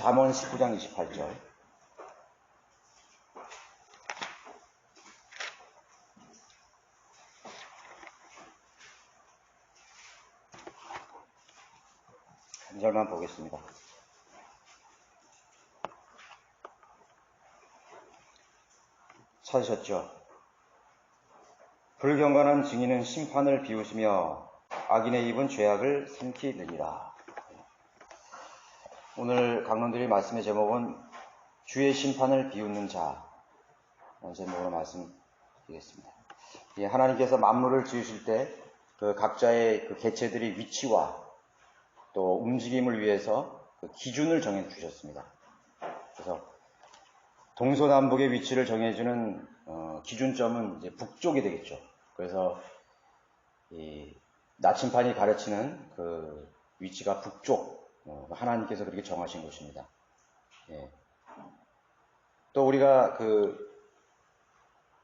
잠언 19장 28절. 한 절만 보겠습니다. 찾으셨죠? 불경건한 증인은 심판을 비웃으며 악인의 입은 죄악을 삼키느니라. 오늘 강론드릴 말씀의 제목은 주의 심판을 비웃는 자라는 제목으로 말씀드리겠습니다. 하나님께서 만물을 지으실 때 그 각자의 그 개체들의 위치와 또 움직임을 위해서 그 기준을 정해 주셨습니다. 그래서 동서남북의 위치를 정해주는 기준점은 이제 북쪽이 되겠죠. 그래서 이 나침판이 가르치는 그 위치가 북쪽, 하나님께서 그렇게 정하신 것입니다. 예. 또 우리가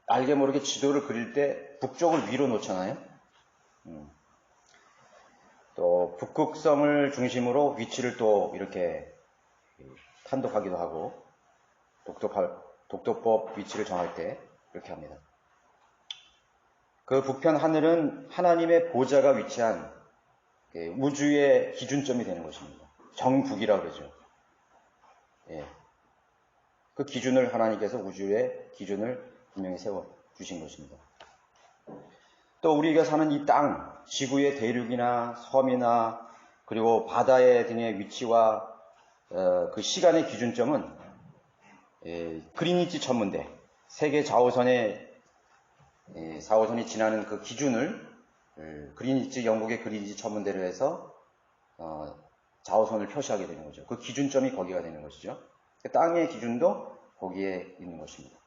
알게 모르게 지도를 그릴 때 북쪽을 위로 놓잖아요. 또 북극성을 중심으로 위치를 또 이렇게 판독하기도 하고 독도법 위치를 정할 때 그렇게 합니다. 그 북편 하늘은 하나님의 보좌가 위치한 우주의 기준점이 되는 것입니다. 정북이라고 그러죠. 예. 그 기준을 하나님께서 우주의 기준을 분명히 세워주신 것입니다. 또 우리가 사는 이 땅, 지구의 대륙이나 섬이나 그리고 바다의 등의 위치와 그 시간의 기준점은 그리니치 천문대, 세계 자오선의 4호선이 지나는 그 기준을 영국의 그리니치 천문대로 해서 자오선을 표시하게 되는 거죠. 그 기준점이 거기가 되는 것이죠. 그 땅의 기준도 거기에 있는 것입니다.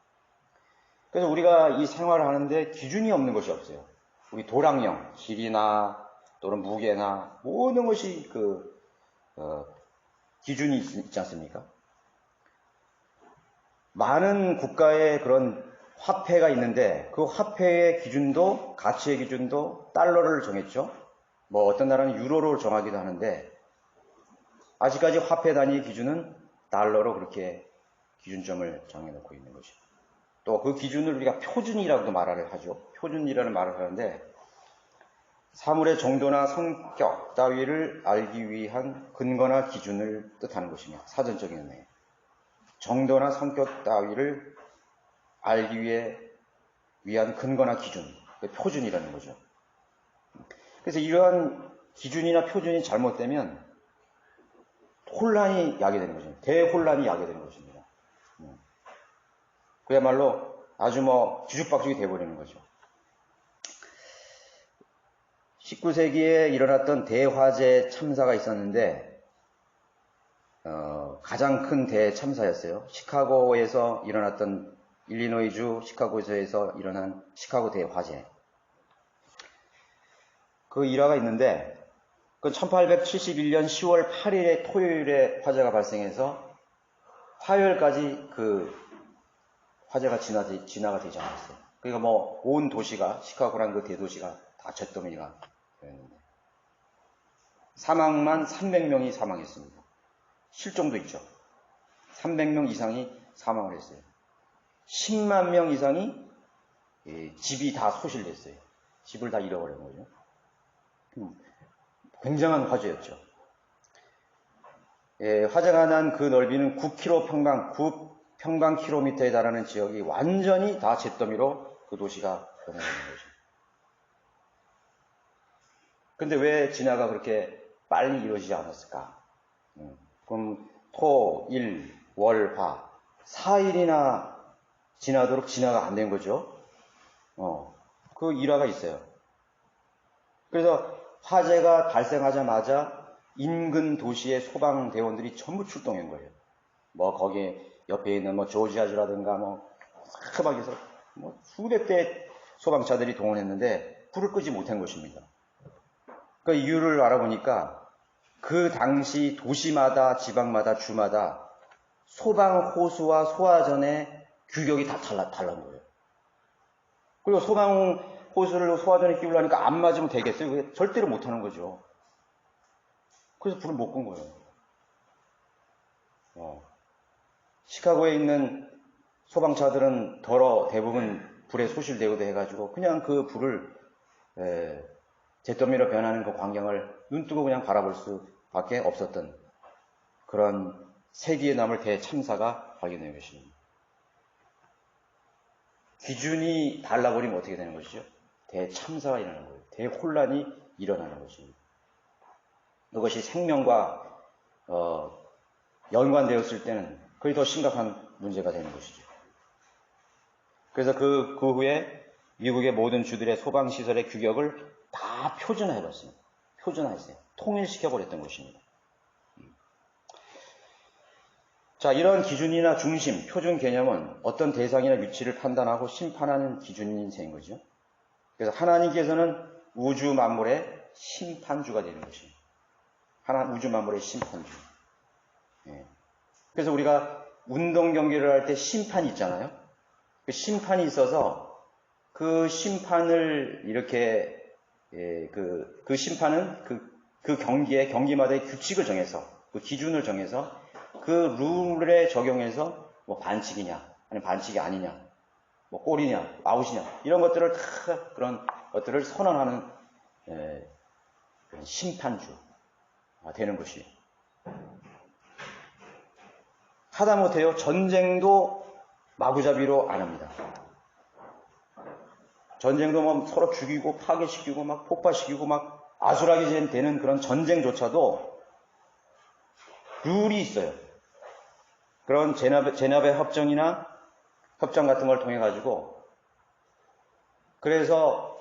그래서 우리가 이 생활을 하는데 기준이 없는 것이 없어요. 우리 도량령, 길이나 또는 무게나 모든 것이 기준이 있지 않습니까? 많은 국가의 그런 화폐가 있는데 그 화폐의 기준도, 가치의 기준도 달러를 정했죠. 뭐 어떤 나라는 유로로 정하기도 하는데 아직까지 화폐 단위 기준은 달러로 그렇게 기준점을 정해놓고 있는 것이죠. 또 그 기준을 우리가 표준이라고도 말을 하죠. 표준이라는 말을 하는데 사물의 정도나 성격 따위를 알기 위한 근거나 기준을 뜻하는 것이며 사전적인 의미예요. 정도나 성격 따위를 알기 위한 근거나 기준, 표준이라는 거죠. 그래서 이러한 기준이나 표준이 잘못되면 혼란이 야게 되는 거죠. 대혼란이 야게 되는 것입니다. 그야말로 아주 뒤죽박죽이 돼버리는 거죠. 19세기에 일어났던 대화재 참사가 있었는데 가장 큰 대참사였어요. 시카고에서 일어났던 일리노이주 시카고에서 일어난 시카고 대화재. 그 일화가 있는데 그 1871년 10월 8일에 토요일에 화재가 발생해서 화요일까지 그 화재가 진화가 되지 않았어요. 그러니까 온 도시가, 시카고란 그 대도시가 다 잿더미가 되었는데 사망만 300명이 사망했습니다. 실종도 있죠. 300명 이상이 사망을 했어요. 10만 명 이상이 집이 다 소실됐어요. 집을 다 잃어버린 거죠. 굉장한 화재였죠. 화재가 난 그 넓이는 9평방킬로미터에 달하는 지역이 완전히 다 잿더미로 그 도시가 변해버린 거죠. 근데 왜 진화가 그렇게 빨리 이루어지지 않았을까? 그럼 토, 일, 월, 화 4일이나 지나도록 진화가 안 된 거죠. 그 일화가 있어요. 그래서 화재가 발생하자마자 인근 도시의 소방대원들이 전부 출동한 거예요. 거기에 옆에 있는 조지아주라든가 사막에서 수백 대 소방차들이 동원했는데 불을 끄지 못한 것입니다. 그 이유를 알아보니까 그 당시 도시마다 지방마다 주마다 소방 호수와 소화전의 규격이 다 달라는 거예요. 그리고 소방 호수를 소화전에 끼우려니까 안 맞으면 되겠어요? 그게 절대로 못하는 거죠. 그래서 불을 못 끈 거예요. 시카고에 있는 소방차들은 대부분 불에 소실되고도 해가지고 그냥 그 불을 잿더미로 변하는 그 광경을 눈뜨고 그냥 바라볼 수밖에 없었던 그런 세기에 남을 대참사가 발견된 것입니다. 기준이 달라버리면 어떻게 되는 것이죠? 대참사가 일어나는 거예요. 대혼란이 일어나는 것입니다. 이것이 생명과 연관되었을 때는 그게 더 심각한 문제가 되는 것이죠. 그래서 그 후에 미국의 모든 주들의 소방시설의 규격을 다 표준화해봤습니다. 표준화했어요. 통일시켜버렸던 것입니다. 자, 이런 기준이나 중심, 표준 개념은 어떤 대상이나 위치를 판단하고 심판하는 기준인 셈인 거죠. 그래서 하나님께서는 우주 만물의 심판주가 되는 것입니다. 우주 만물의 심판주. 예. 그래서 우리가 운동 경기를 할 때 심판이 있잖아요. 그 심판이 있어서 그 심판을 이렇게 그 심판은 그 경기마다의 규칙을 정해서 그 기준을 정해서 그 룰에 적용해서 뭐 반칙이냐 아니면 반칙이 아니냐 뭐 골이냐 아웃이냐 이런 것들을 다 그런 것들을 선언하는 심판주가 되는 것이 하다못해요 전쟁도 마구잡이로 안 합니다. 전쟁도 뭐 서로 죽이고 파괴시키고 막 폭파시키고 막 아수라기 되는 그런 전쟁조차도 룰이 있어요. 그런 제네바 협정이나 협정 같은 걸 통해 가지고 그래서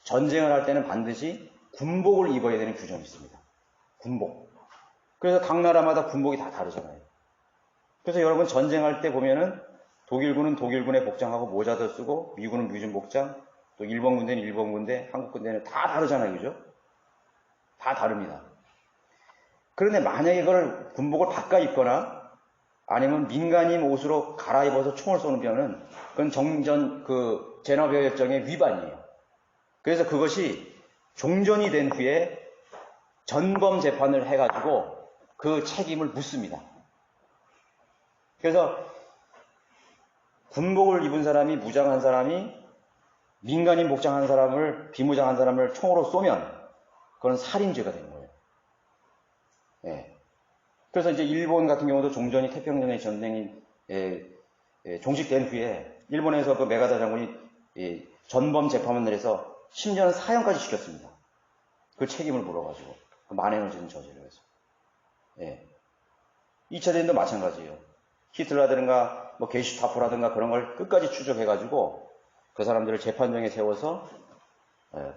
전쟁을 할 때는 반드시 군복을 입어야 되는 규정이 있습니다. 군복. 그래서 각 나라마다 군복이 다 다르잖아요. 그래서 여러분 전쟁할 때 보면은 독일군은 독일군의 복장하고 모자도 쓰고 미군은 미군 복장 또 일본 군대는 일본 군대 한국 군대는 다 다르잖아요. 그죠? 다 다릅니다. 그런데 만약에 그걸 군복을 바꿔 입거나 아니면 민간인 옷으로 갈아입어서 총을 쏘는 그건 제네바 협정의 위반이에요. 그래서 그것이 종전이 된 후에 전범 재판을 해가지고 그 책임을 묻습니다. 그래서 군복을 입은 사람이 무장한 사람이 민간인 복장한 사람을 비무장한 사람을 총으로 쏘면 그건 살인죄가 되는 거예요. 예. 그래서 이제 일본 같은 경우도 종전이 태평양의 전쟁이 종식된 후에 일본에서 그 메가다 장군이 전범 재판을 해서 심지어는 사형까지 시켰습니다. 그 책임을 물어가지고 그 만행을 지은 저지를 해서. 예. 2차 대전도 마찬가지예요. 히틀러라든가 뭐 게슈타포라든가 그런 걸 끝까지 추적해가지고 그 사람들을 재판정에 세워서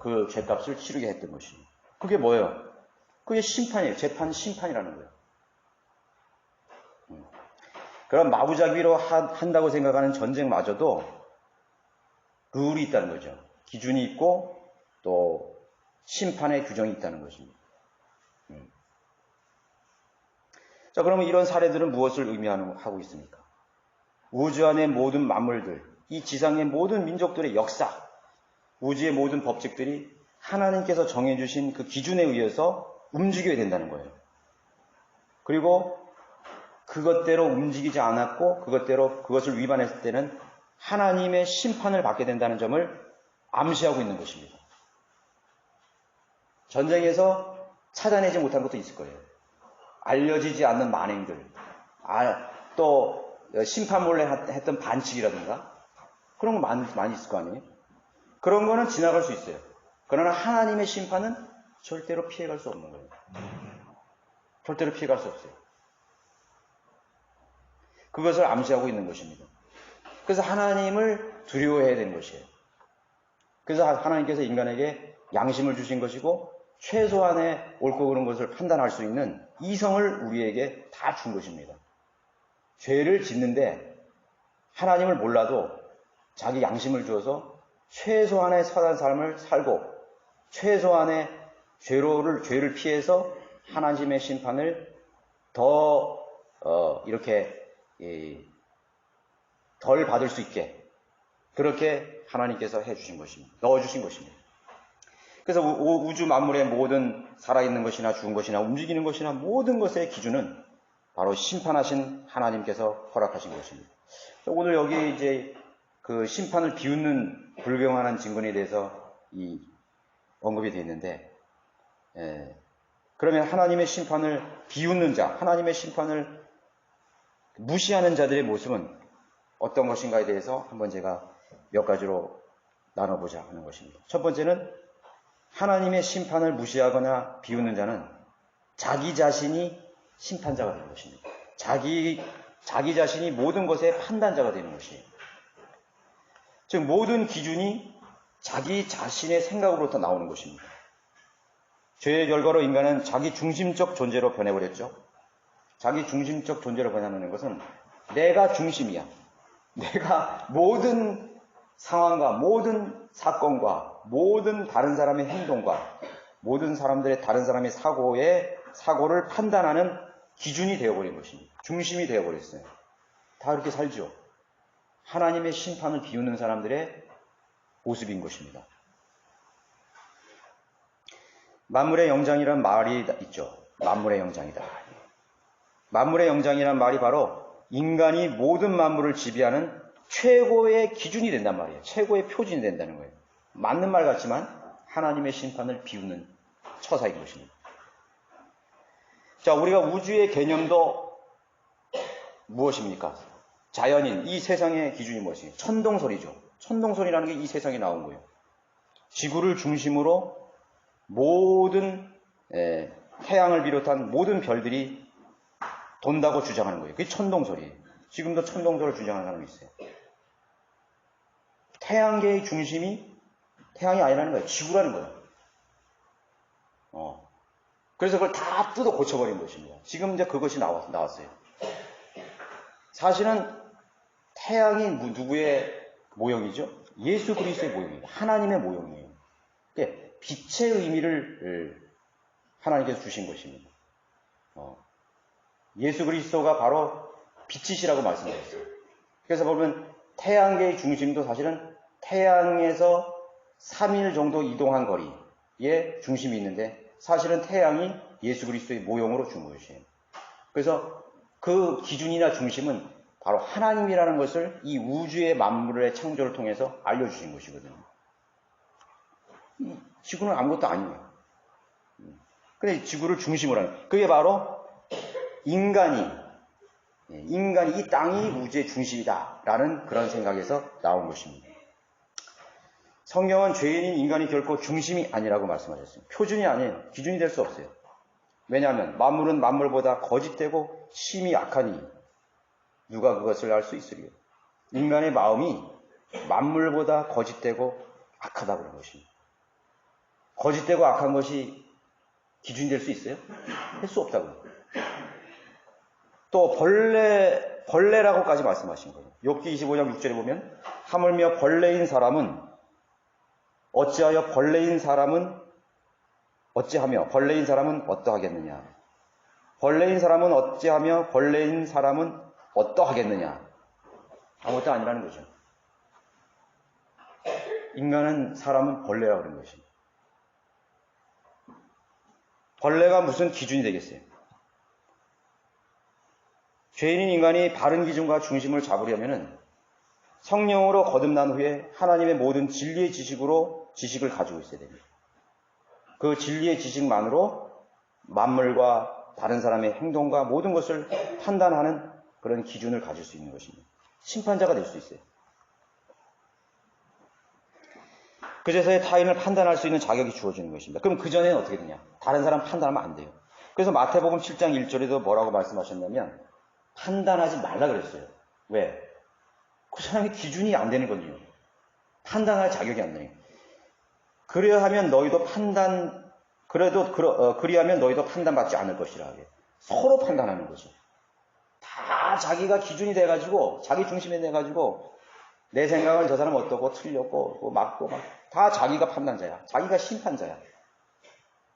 그 죄값을 치르게 했던 것입니다. 그게 뭐예요? 그게 심판이에요. 재판 심판이라는 거예요. 그럼 마구잡이로 한다고 생각하는 전쟁마저도 룰이 있다는 거죠. 기준이 있고 또 심판의 규정이 있다는 것입니다. 자, 그러면 이런 사례들은 무엇을 의미하고 있습니까? 우주 안의 모든 만물들, 이 지상의 모든 민족들의 역사, 우주의 모든 법칙들이 하나님께서 정해주신 그 기준에 의해서 움직여야 된다는 거예요. 그리고 그것대로 움직이지 않았고 그것을 위반했을 때는 하나님의 심판을 받게 된다는 점을 암시하고 있는 것입니다. 전쟁에서 찾아내지 못한 것도 있을 거예요. 알려지지 않는 만행들, 또 심판 몰래 했던 반칙이라든가 그런 거 많이 있을 거 아니에요? 그런 거는 지나갈 수 있어요. 그러나 하나님의 심판은 절대로 피해갈 수 없는 거예요. 절대로 피해갈 수 없어요. 그것을 암시하고 있는 것입니다. 그래서 하나님을 두려워해야 되는 것이에요. 그래서 하나님께서 인간에게 양심을 주신 것이고 최소한의 옳고 그른 것을 판단할 수 있는 이성을 우리에게 다 준 것입니다. 죄를 짓는데 하나님을 몰라도 자기 양심을 주어서 최소한의 선한 삶을 살고 최소한의 죄를 피해서 하나님의 심판을 더 이렇게 덜 받을 수 있게 그렇게 하나님께서 해주신 것입니다. 넣어주신 것입니다. 그래서 우주 만물의 모든 살아있는 것이나 죽은 것이나 움직이는 것이나 모든 것의 기준은 바로 심판하신 하나님께서 허락하신 것입니다. 오늘 여기 이제 그 심판을 비웃는 불경하는 증거에 대해서 언급이 되어 있는데, 그러면 하나님의 심판을 비웃는 자, 하나님의 심판을 무시하는 자들의 모습은 어떤 것인가에 대해서 한번 제가 몇 가지로 나눠보자 하는 것입니다. 첫 번째는 하나님의 심판을 무시하거나 비웃는 자는 자기 자신이 심판자가 되는 것입니다. 자기 자신이 모든 것의 판단자가 되는 것이에요. 즉 모든 기준이 자기 자신의 생각으로부터 나오는 것입니다. 죄의 결과로 인간은 자기 중심적 존재로 변해버렸죠. 자기 중심적 존재로 변하는 것은 내가 중심이야. 내가 모든 상황과 모든 사건과 모든 다른 사람의 행동과 모든 다른 사람의 사고를 판단하는 기준이 되어버린 것입니다. 중심이 되어버렸어요. 다 그렇게 살죠. 하나님의 심판을 비웃는 사람들의 모습인 것입니다. 만물의 영장이란 말이 있죠. 만물의 영장이다. 만물의 영장이란 말이 바로 인간이 모든 만물을 지배하는 최고의 기준이 된단 말이에요. 최고의 표준이 된다는 거예요. 맞는 말 같지만 하나님의 심판을 비웃는 처사인 것입니다. 자, 우리가 우주의 개념도 무엇입니까? 자연인, 이 세상의 기준이 무엇이에요? 천동설이죠. 천동설이라는 게 이 세상에 나온 거예요. 지구를 중심으로 모든 태양을 비롯한 모든 별들이 돈다고 주장하는 거예요. 그게 천동설이에요. 지금도 천동설을 주장하는 사람이 있어요. 태양계의 중심이 태양이 아니라는 거예요. 지구라는 거예요. 그래서 그걸 다 뜯어 고쳐버린 것입니다. 지금 이제 그것이 나왔어요. 사실은 태양이 누구의 모형이죠? 예수 그리스도의 모형이에요. 하나님의 모형이에요. 빛의 의미를 하나님께서 주신 것입니다. 예수 그리스도가 바로 빛이시라고 말씀하셨어요. 그래서 보면 태양계의 중심도 사실은 태양에서 3일 정도 이동한 거리에 중심이 있는데 사실은 태양이 예수 그리스도의 모형으로 준 것이에요. 그래서 그 기준이나 중심은 바로 하나님이라는 것을 이 우주의 만물의 창조를 통해서 알려주신 것이거든요. 지구는 아무것도 아니에요. 근데 지구를 중심으로 하는, 그게 바로 인간이 이 땅이 우주의 중심이다라는 그런 생각에서 나온 것입니다. 성경은 죄인인 인간이 결코 중심이 아니라고 말씀하셨습니다. 표준이 아닌 기준이 될 수 없어요. 왜냐하면 만물은 만물보다 거짓되고 심히 악하니 누가 그것을 알 수 있으리요. 인간의 마음이 만물보다 거짓되고 악하다고 그런 것입니다. 거짓되고 악한 것이 기준이 될 수 있어요? 할 수 없다고요. 또 벌레라고까지 말씀하신 거예요. 욥기 25장 6절에 보면 하물며 벌레인 사람은 어찌하며 벌레인 사람은 어떠하겠느냐. 벌레인 사람은 어찌하며 벌레인 사람은 어떠하겠느냐. 아무것도 아니라는 거죠. 인간은 사람은 벌레라고 그런 것입니다. 벌레가 무슨 기준이 되겠어요? 죄인인 인간이 바른 기준과 중심을 잡으려면 성령으로 거듭난 후에 하나님의 모든 진리의 지식을 가지고 있어야 됩니다. 그 진리의 지식만으로 만물과 다른 사람의 행동과 모든 것을 판단하는 그런 기준을 가질 수 있는 것입니다. 심판자가 될 수 있어요. 그제서야 타인을 판단할 수 있는 자격이 주어지는 것입니다. 그럼 그전에는 어떻게 되냐? 다른 사람 판단하면 안 돼요. 그래서 마태복음 7장 1절에도 뭐라고 말씀하셨냐면 판단하지 말라 그랬어요. 왜? 그 사람의 기준이 안 되는 거죠. 판단할 자격이 안 돼요. 그리하면 너희도 판단받지 않을 것이라 하게. 서로 판단하는 거죠. 다 자기가 기준이 돼가지고, 자기 중심이 돼가지고, 내 생각은 저 사람 어떻고, 틀렸고, 맞고, 다 자기가 판단자야. 자기가 심판자야.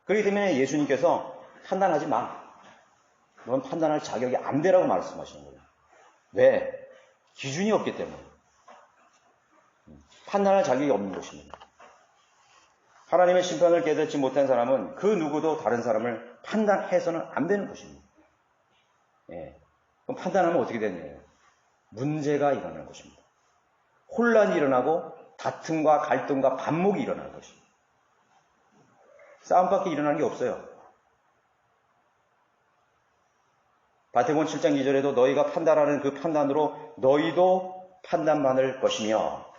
그렇기 때문에 예수님께서 판단하지 마. 넌 판단할 자격이 안 되라고 말씀하시는 거예요. 왜? 기준이 없기 때문에. 판단할 자격이 없는 것입니다. 하나님의 심판을 깨닫지 못한 사람은 그 누구도 다른 사람을 판단해서는 안 되는 것입니다. 예. 그럼 판단하면 어떻게 되느냐? 문제가 일어나는 것입니다. 혼란이 일어나고 다툼과 갈등과 반목이 일어나는 것입니다. 싸움밖에 일어나는 게 없어요. 마태복음 7장 2절에도 너희가 판단하는 그 판단으로 너희도 판단받을 것이며,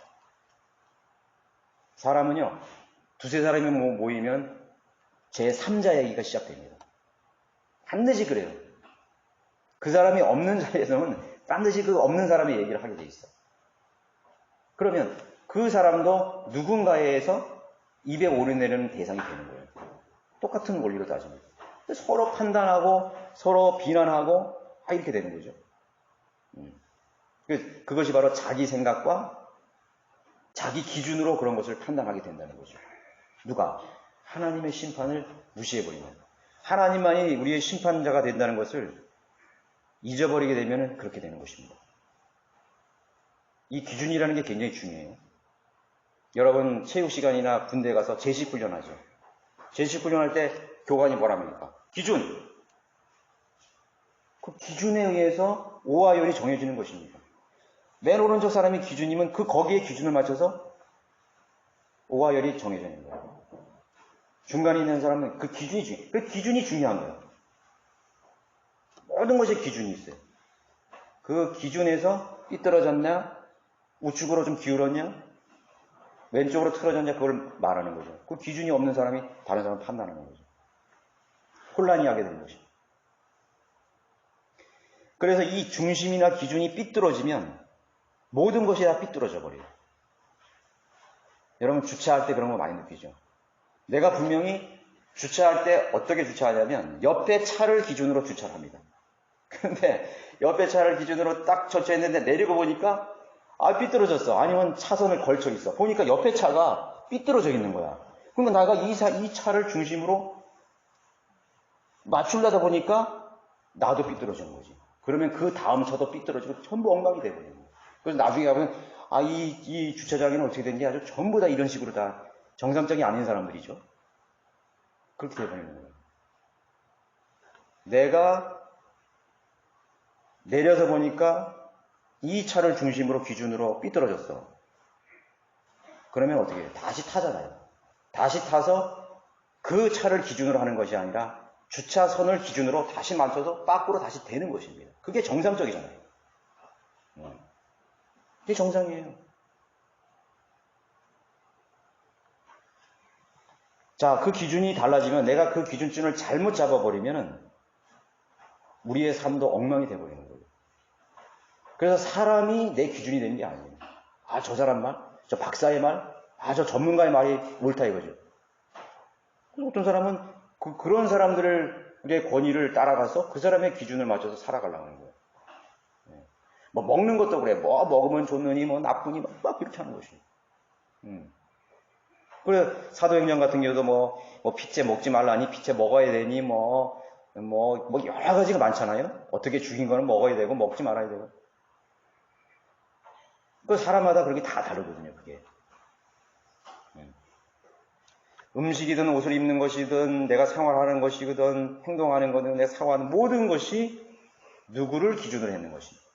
사람은요, 두세 사람이 모이면 제3자 얘기가 시작됩니다. 반드시 그래요. 그 사람이 없는 자리에서는 반드시 그 없는 사람의 얘기를 하게 돼 있어. 그러면 그 사람도 누군가에 의해서 입에 오르내리는 대상이 되는 거예요. 똑같은 원리로 따지면. 서로 판단하고 서로 비난하고 이렇게 되는 거죠. 그것이 바로 자기 생각과 자기 기준으로 그런 것을 판단하게 된다는 거죠. 누가? 하나님의 심판을 무시해버리면. 하나님만이 우리의 심판자가 된다는 것을 잊어버리게 되면 그렇게 되는 것입니다. 이 기준이라는 게 굉장히 중요해요. 여러분 체육시간이나 군대에 가서 제식훈련하죠. 제식훈련할 때 교관이 뭐랍니까? 기준! 그 기준에 의해서 오와 열이 정해지는 것입니다. 맨 오른쪽 사람이 기준이면 거기에 기준을 맞춰서 오와 열이 정해지는 거예요. 중간에 있는 사람은 그 기준이 중요한 거예요. 모든 것에 기준이 있어요. 그 기준에서 삐뚤어졌냐, 우측으로 좀 기울었냐, 왼쪽으로 틀어졌냐, 그걸 말하는 거죠. 그 기준이 없는 사람이 다른 사람을 판단하는 거죠. 혼란이 하게 되는 것이죠. 그래서 이 중심이나 기준이 삐뚤어지면 모든 것이 다 삐뚤어져 버려요. 여러분 주차할 때 그런 거 많이 느끼죠. 내가 분명히 주차할 때 어떻게 주차하냐면 옆에 차를 기준으로 주차를 합니다. 그런데 옆에 차를 기준으로 딱 주차했는데 내리고 보니까 삐뚤어졌어. 아니면 차선을 걸쳐 있어. 보니까 옆에 차가 삐뚤어져 있는 거야. 그러니까 내가 이 차를 중심으로 맞추려다 보니까 나도 삐뚤어진 거지. 그러면 그 다음 차도 삐뚤어지고 전부 엉망이 되거든요. 그래서 나중에 가면 이 주차장에는 어떻게 된지 아주 전부 다 이런 식으로 다 정상적이 아닌 사람들이죠. 그렇게 돼버리는 거예요. 내가 내려서 보니까 이 차를 중심으로 기준으로 삐뚤어졌어. 그러면 어떻게 해요? 다시 타잖아요. 다시 타서 그 차를 기준으로 하는 것이 아니라 주차선을 기준으로 다시 맞춰서 밖으로 다시 대는 것입니다. 그게 정상적이잖아요. 그게 정상이에요. 자, 그 기준이 달라지면 내가 그 기준점을 잘못 잡아버리면은 우리의 삶도 엉망이 돼버리는 거예요. 그래서 사람이 내 기준이 되는 게 아니에요. 저 사람 말, 저 박사의 말, 저 전문가의 말이 옳다 이거죠. 어떤 사람은 그런 사람들의 권위를 따라가서 그 사람의 기준을 맞춰서 살아가려고 하는 거예요. 뭐 먹는 것도 그래. 뭐 먹으면 좋느니 뭐 나쁘니 막 이렇게 하는 것이에요. 그래 사도행전 같은 경우도 뭐 피채 먹지 말라니 피채 먹어야 되니 뭐 여러 가지가 많잖아요. 어떻게 죽인 거는 먹어야 되고 먹지 말아야 되고. 그 사람마다 그렇게 다 다르거든요. 그게. 음식이든 옷을 입는 것이든 내가 생활하는 것이든 행동하는 것이든 내가 사고하는 모든 것이 누구를 기준으로 했는 것입니다.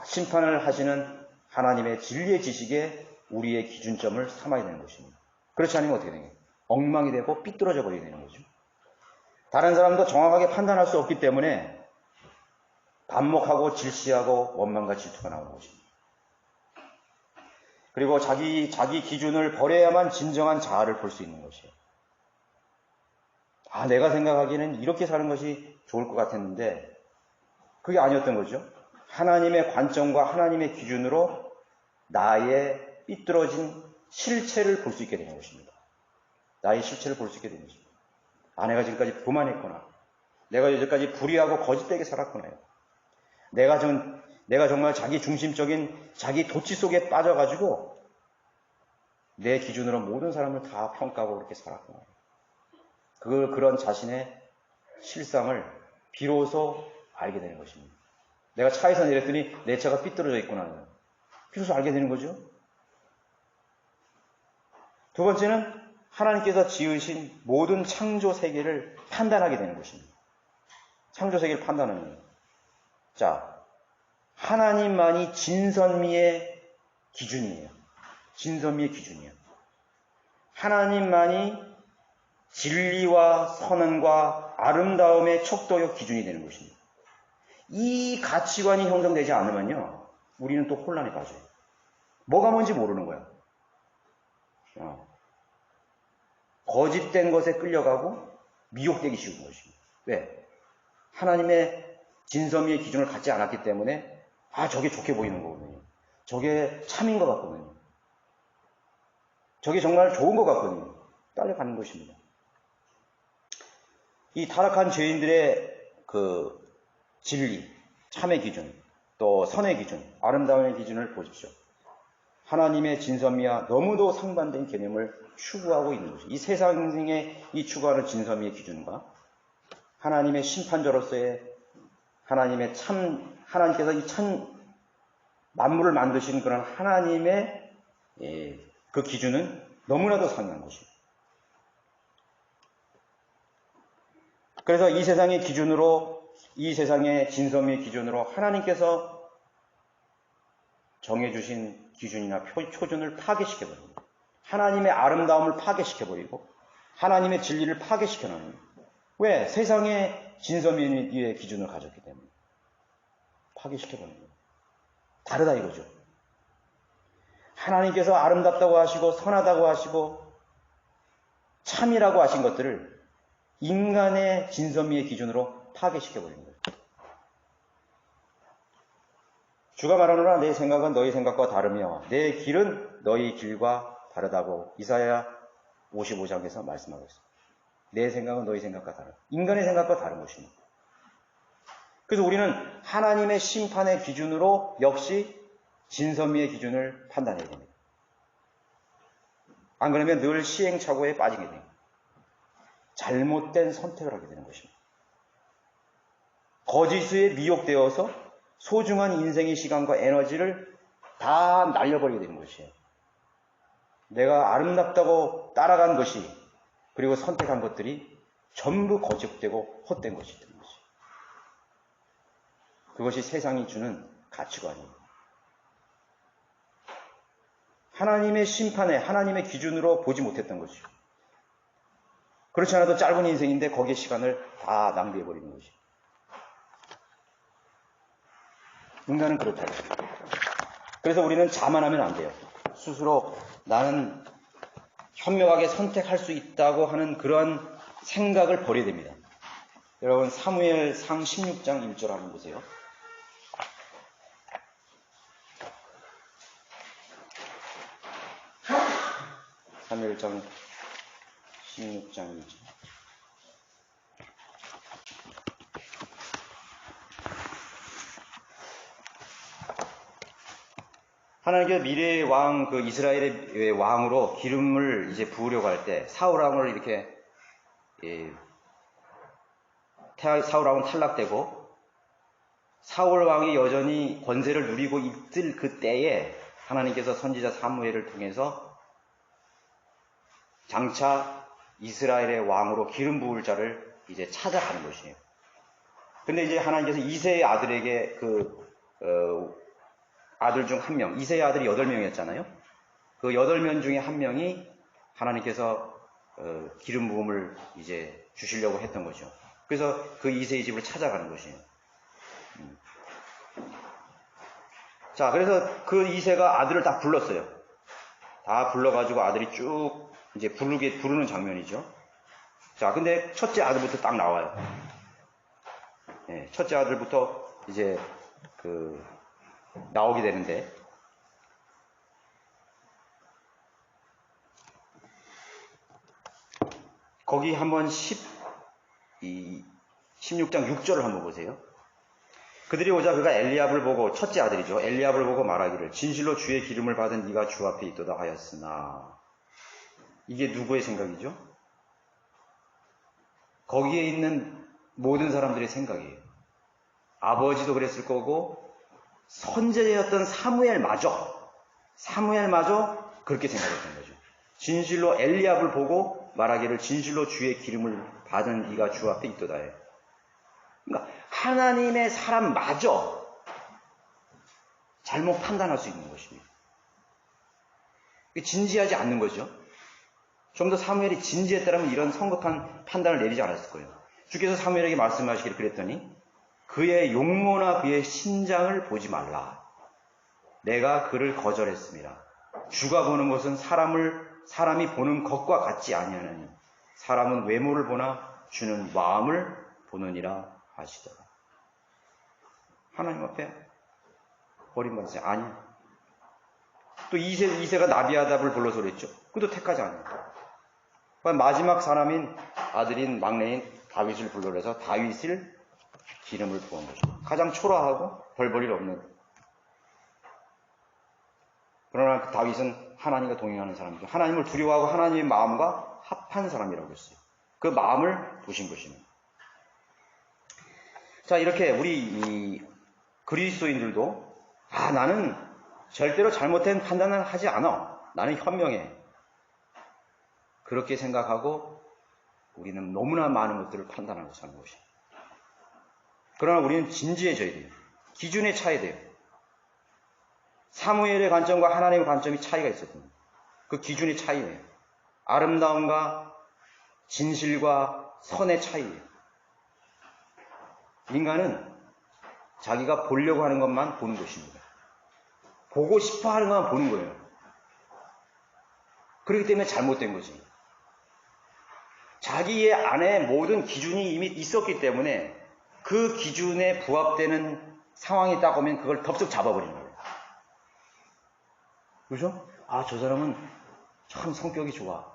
심판을 하시는 하나님의 진리의 지식에 우리의 기준점을 삼아야 되는 것입니다. 그렇지 않으면 어떻게 되는 거예요? 엉망이 되고 삐뚤어져 버리게 되는 거죠. 다른 사람도 정확하게 판단할 수 없기 때문에 반목하고 질시하고 원망과 질투가 나오는 것입니다. 그리고 자기 기준을 버려야만 진정한 자아를 볼 수 있는 것이에요. 내가 생각하기에는 이렇게 사는 것이 좋을 것 같았는데 그게 아니었던 거죠. 하나님의 관점과 하나님의 기준으로 나의 삐뚤어진 실체를 볼 수 있게 되는 것입니다. 나의 실체를 볼 수 있게 되는 것입니다. 내가 지금까지 교만했구나. 내가 여기까지 불의하고 거짓되게 살았구나. 내가 정말 자기 중심적인 자기 도취 속에 빠져가지고 내 기준으로 모든 사람을 다 평가하고 그렇게 살았구나. 그런 자신의 실상을 비로소 알게 되는 것입니다. 내가 차에서 내렸더니 내 차가 삐뚤어져 있구나. 비로소 알게 되는 거죠. 두 번째는 하나님께서 지으신 모든 창조 세계를 판단하게 되는 것입니다. 창조세계를 판단하는 거예요. 자, 하나님만이 진선미의 기준이에요. 진선미의 기준이에요. 하나님만이 진리와 선언과 아름다움의 척도적 기준이 되는 것입니다. 이 가치관이 형성되지 않으면요, 우리는 또 혼란에 빠져요. 뭐가 뭔지 모르는 거예요. 거짓된 것에 끌려가고 미혹되기 쉬운 것입니다. 왜? 하나님의 진선미의 기준을 갖지 않았기 때문에 저게 좋게 보이는 거거든요. 저게 참인 것 같거든요. 저게 정말 좋은 것 같거든요. 딸려가는 것입니다. 이 타락한 죄인들의 그 진리, 참의 기준, 또 선의 기준, 아름다움의 기준을 보십시오. 하나님의 진선미와 너무도 상반된 개념을 추구하고 있는 것이죠. 이 세상에 이 추구하는 진선미의 기준과 하나님의 심판자로서의 하나님께서 이 만물을 만드신 그런 하나님의 그 기준은 너무나도 상이한 것입니다. 그래서 이 세상의 기준으로, 이 세상의 진선미의 기준으로 하나님께서 정해주신 기준이나 표준을 파괴시켜버립니다. 하나님의 아름다움을 파괴시켜버리고 하나님의 진리를 파괴시켜놓는 거예요. 왜? 세상의 진선미의 기준을 가졌기 때문에 파괴시켜버리는 거예요. 다르다 이거죠. 하나님께서 아름답다고 하시고 선하다고 하시고 참이라고 하신 것들을 인간의 진선미의 기준으로 파괴시켜버린 거예요. 주가 말하노라 내 생각은 너희 생각과 다르며 내 길은 너희 길과 다르다고 이사야 55장에서 말씀하고 있습니다. 내 생각은 너희 생각과 다르다. 인간의 생각과 다른 것입니다. 그래서 우리는 하나님의 심판의 기준으로 역시 진선미의 기준을 판단해야 됩니다. 안 그러면 늘 시행착오에 빠지게 됩니다. 잘못된 선택을 하게 되는 것입니다. 거짓에 미혹되어서 소중한 인생의 시간과 에너지를 다 날려버리게 되는 것이에요. 내가 아름답다고 따라간 것이, 그리고 선택한 것들이 전부 거짓되고 헛된 것이 되는 것이에요. 그것이 세상이 주는 가치관입니다. 하나님의 심판에 하나님의 기준으로 보지 못했던 것이죠. 그렇지 않아도 짧은 인생인데 거기에 시간을 다 낭비해버리는 것이죠. 인간은 그렇다고. 그래서 우리는 자만하면 안 돼요. 스스로 나는 현명하게 선택할 수 있다고 하는 그런 생각을 버려야 됩니다. 여러분 사무엘상 16장 1절 한번 보세요. 사무엘상 16장 1절. 하나님께서 미래의 왕, 그 이스라엘의 왕으로 기름을 이제 부으려고 할 때 사울 왕을 이렇게 사울 왕은 탈락되고 사울 왕이 여전히 권세를 누리고 있을 그때에 하나님께서 선지자 사무엘을 통해서 장차 이스라엘의 왕으로 기름 부을 자를 이제 찾아가는 것이에요. 근데 이제 하나님께서 이새의 아들에게 아들 중 한 명, 이새의 아들이 8명이었잖아요. 그 8명 중에 한 명이 하나님께서 기름 부음을 이제 주시려고 했던 거죠. 그래서 그 이새의 집을 찾아가는 것이에요. 자, 그래서 그 이새가 아들을 다 불렀어요. 다 불러가지고 아들이 쭉 이제 부르는 장면이죠. 자, 근데 첫째 아들부터 딱 나와요. 네, 첫째 아들부터 이제 나오게 되는데, 거기 한번 16장 6절을 한번 보세요. 그들이 오자 그가 엘리압을 보고, 첫째 아들이죠. 엘리압을 보고 말하기를 진실로 주의 기름을 받은 네가 주 앞에 있도다 하였으나, 이게 누구의 생각이죠? 거기에 있는 모든 사람들의 생각이에요. 아버지도 그랬을 거고 선제자였던 사무엘마저 그렇게 생각했던 거죠. 진실로 엘리압을 보고 말하기를 진실로 주의 기름을 받은 이가 주 앞에 있도다 해요. 그러니까 하나님의 사람마저 잘못 판단할 수 있는 것입니다. 진지하지 않는 거죠. 좀 더 사무엘이 진지했다면 이런 성급한 판단을 내리지 않았을 거예요. 주께서 사무엘에게 말씀하시기를 그랬더니 그의 용모나 그의 신장을 보지 말라. 내가 그를 거절했습니다. 주가 보는 것은 사람이 보는 것과 같지 아니하나니 사람은 외모를 보나 주는 마음을 보느니라 하시더라. 하나님 앞에 버림받으세요. 아니야. 또 이세가 나비아답을 불러서 그랬죠. 그것도 택하지 않아요. 마지막 사람인 아들인 막내인 다윗을 불러내서 다윗을 기름을 부은 것입니다. 가장 초라하고 별 볼 일 없는. 그러나 그 다윗은 하나님과 동행하는 사람이죠. 하나님을 두려워하고 하나님의 마음과 합한 사람이라고 했어요. 그 마음을 보신 것입니다. 자, 이렇게 우리 이 그리스도인들도 나는 절대로 잘못된 판단을 하지 않아. 나는 현명해. 그렇게 생각하고 우리는 너무나 많은 것들을 판단하고 사는 것입니다. 그러나 우리는 진지해져야 돼요. 기준에 차야 돼요. 사무엘의 관점과 하나님의 관점이 차이가 있었거든요. 그 기준의 차이예요. 아름다움과 진실과 선의 차이예요. 인간은 자기가 보려고 하는 것만 보는 것입니다. 보고 싶어 하는 것만 보는 거예요. 그렇기 때문에 잘못된 거지. 자기의 안에 모든 기준이 이미 있었기 때문에 그 기준에 부합되는 상황이 딱 오면 그걸 덥석 잡아버리는 거예요. 그렇죠? 저 사람은 참 성격이 좋아.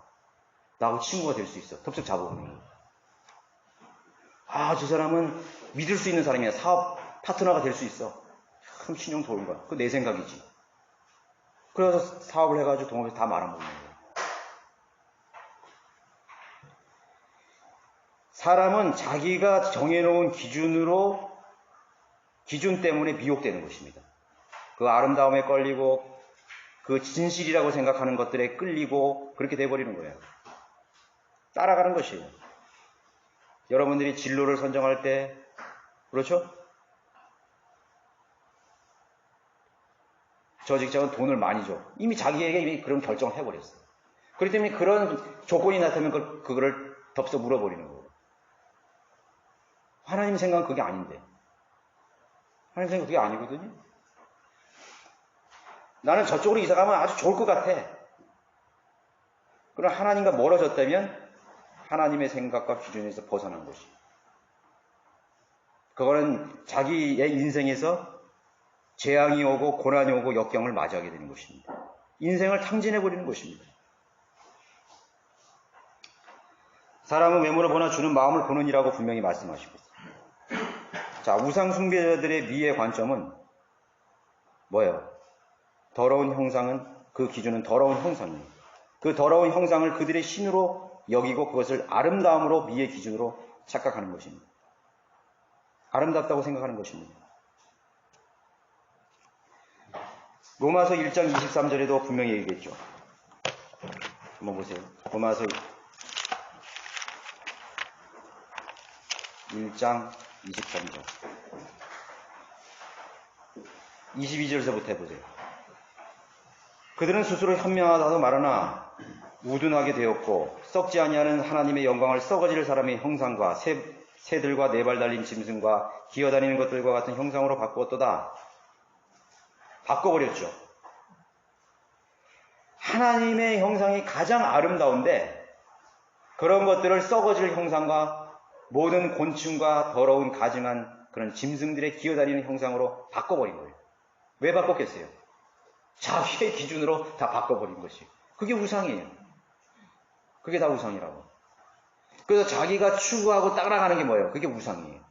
나하고 친구가 될 수 있어. 덥석 잡아버리는 거예요. 저 사람은 믿을 수 있는 사람이야. 사업 파트너가 될 수 있어. 참 신용 좋은 거야. 그거 내 생각이지. 그래서 사업을 해가지고 동업에서 다 말아먹는 거예요. 사람은 자기가 정해놓은 기준 때문에 미혹되는 것입니다. 그 아름다움에 걸리고 그 진실이라고 생각하는 것들에 끌리고 그렇게 돼버리는 거예요. 따라가는 것이에요. 여러분들이 진로를 선정할 때 그렇죠? 저 직장은 돈을 많이 줘. 이미 자기에게 이미 그런 결정을 해버렸어요. 그렇기 때문에 그런 조건이 나타나면 그거를 덥석 물어버리는 거예요. 하나님 생각은 그게 아닌데. 하나님 생각은 그게 아니거든요. 나는 저쪽으로 이사가면 아주 좋을 것 같아. 그러나 하나님과 멀어졌다면 하나님의 생각과 기준에서 벗어난 것이. 그거는 자기의 인생에서 재앙이 오고 고난이 오고 역경을 맞이하게 되는 것입니다. 인생을 탕진해버리는 것입니다. 사람은 외모를 보나 주는 마음을 보느니라고 분명히 말씀하시고 있습니다. 자, 우상 숭배자들의 미의 관점은 뭐예요? 더러운 형상은 그 기준은 더러운 형상이에요. 그 더러운 형상을 그들의 신으로 여기고 그것을 아름다움으로 미의 기준으로 착각하는 것입니다. 아름답다고 생각하는 것입니다. 로마서 1장 23절에도 분명히 얘기했죠. 한번 보세요. 로마서 1장 23절 22절에서부터 해보세요. 그들은 스스로 현명하다고 말하나 우둔하게 되었고 썩지 아니하는 하나님의 영광을 썩어질 사람의 형상과 새들과 네 발 달린 짐승과 기어다니는 것들과 같은 형상으로 바꾸었도다. 바꿔버렸죠. 하나님의 형상이 가장 아름다운데 그런 것들을 썩어질 형상과 모든 곤충과 더러운 가증한 그런 짐승들의 기어다니는 형상으로 바꿔버린 거예요. 왜 바꿨겠어요? 자기의 기준으로 다 바꿔버린 것이. 그게 우상이에요. 그게 다 우상이라고. 그래서 자기가 추구하고 따라가는 게 뭐예요? 그게 우상이에요.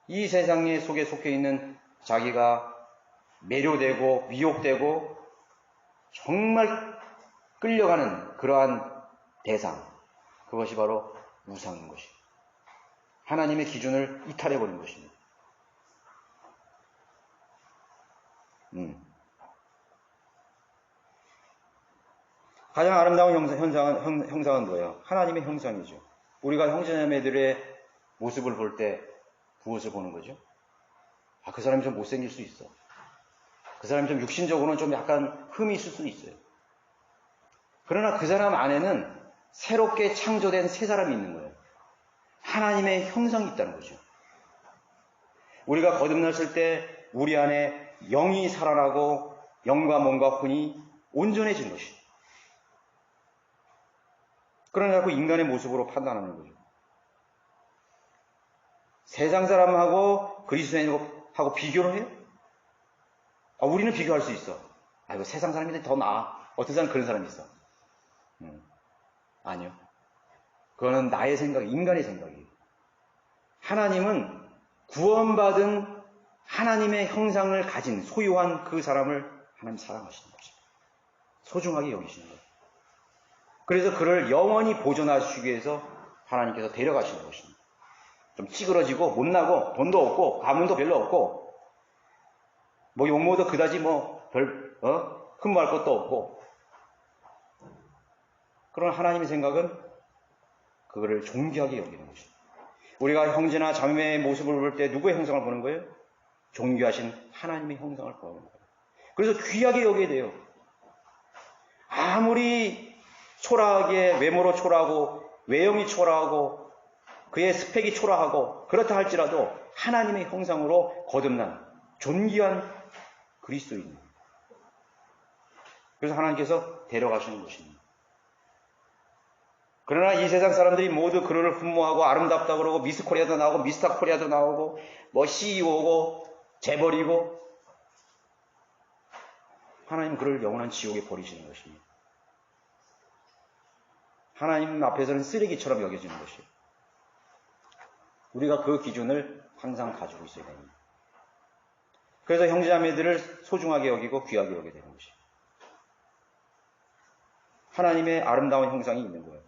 이 세상에 속에 속해 있는 자기가 매료되고 미혹되고 정말 끌려가는 그러한 대상, 그것이 바로 우상인 것이에요. 하나님의 기준을 이탈해버린 것입니다. 가장 아름다운 형상은 뭐예요? 하나님의 형상이죠. 우리가 형제자매들의 모습을 볼 때 무엇을 보는 거죠? 그 사람이 좀 못생길 수 있어. 그 사람이 좀 육신적으로는 좀 약간 흠이 있을 수 있어요. 그러나 그 사람 안에는 새롭게 창조된 새 사람이 있는 거예요. 하나님의 형상이 있다는 거죠. 우리가 거듭났을 때 우리 안에 영이 살아나고 영과 몸과 혼이 온전해진 것이죠. 그러나 자꾸 인간의 모습으로 판단하는 거죠. 세상 사람하고 그리스도인하고 비교를 해요? 우리는 비교할 수 있어. 이거 세상 사람이 더 나아. 어떤 사람은 그런 사람이 있어. 아니요. 그거는 나의 생각, 인간의 생각이에요. 하나님은 구원받은 하나님의 형상을 가진 소유한 그 사람을 하나님 사랑하시는 것입니다. 소중하게 여기시는 거예요. 그래서 그를 영원히 보존하시기 위해서 하나님께서 데려가시는 것입니다. 좀 찌그러지고 못나고 돈도 없고 가문도 별로 없고 용모도 그다지 흠모할 것도 없고, 그런 하나님의 생각은 그거를 존귀하게 여기는 것입니다. 우리가 형제나 자매의 모습을 볼 때 누구의 형상을 보는 거예요? 존귀하신 하나님의 형상을 보는 거예요. 그래서 귀하게 여겨야 돼요. 아무리 초라하게 외모로 초라하고 외형이 초라하고 그의 스펙이 초라하고 그렇다 할지라도 하나님의 형상으로 거듭난 존귀한 그리스도인입니다. 그래서 하나님께서 데려가시는 것입니다. 그러나 이 세상 사람들이 모두 그를 흠모하고 아름답다고 그러고 미스 코리아도 나오고 미스터 코리아도 나오고 CEO고 재벌이고, 하나님 그를 영원한 지옥에 버리시는 것입니다. 하나님 앞에서는 쓰레기처럼 여겨지는 것이에요. 우리가 그 기준을 항상 가지고 있어야 됩니다. 그래서 형제자매들을 소중하게 여기고 귀하게 여겨야 되는 것이에요. 하나님의 아름다운 형상이 있는 거예요.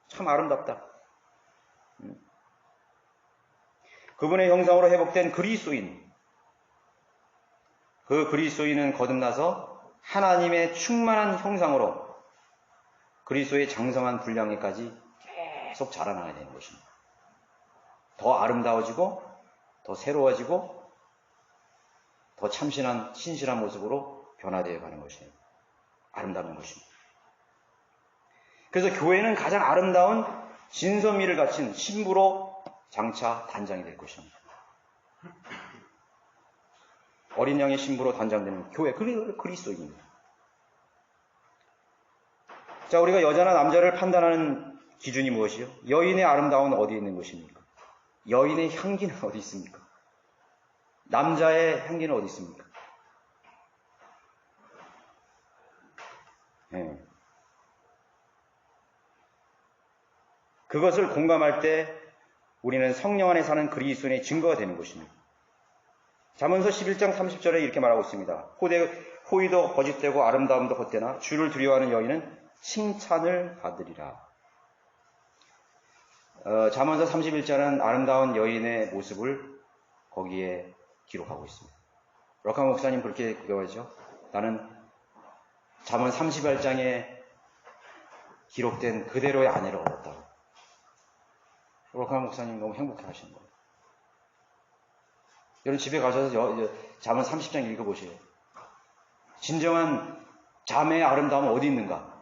참 아름답다. 그분의 형상으로 회복된 그리스도인, 그 그리스도인은 거듭나서 하나님의 충만한 형상으로 그리스도의 장성한 분량에까지 계속 자라나야 되는 것입니다. 더 아름다워지고 더 새로워지고 더 참신한 신실한 모습으로 변화되어 가는 것이에요. 아름다운 것입니다. 그래서 교회는 가장 아름다운 진선미를 갖춘 신부로 장차 단장이 될 것입니다. 어린 양의 신부로 단장되는 교회, 그리스도입니다. 자, 우리가 여자나 남자를 판단하는 기준이 무엇이요? 여인의 아름다움은 어디에 있는 것입니까? 여인의 향기는 어디 있습니까? 남자의 향기는 어디 있습니까? 네. 그것을 공감할 때 우리는 성령 안에 사는 그리스도인의 증거가 되는 것입니다. 잠언서 11장 30절에 이렇게 말하고 있습니다. 호의도 거짓되고 아름다움도 헛되나 주를 두려워하는 여인은 칭찬을 받으리라. 잠언서 31장은 아름다운 여인의 모습을 거기에 기록하고 있습니다. 럭한 목사님 그렇게 그거죠. 나는 잠언 38장에 기록된 그대로의 아내를 얻었다. 럭한 목사님 너무 행복해 하시는 거예요. 여러분 집에 가셔서 잠언 30장 읽어보세요. 진정한 자매의 아름다움은 어디 있는가?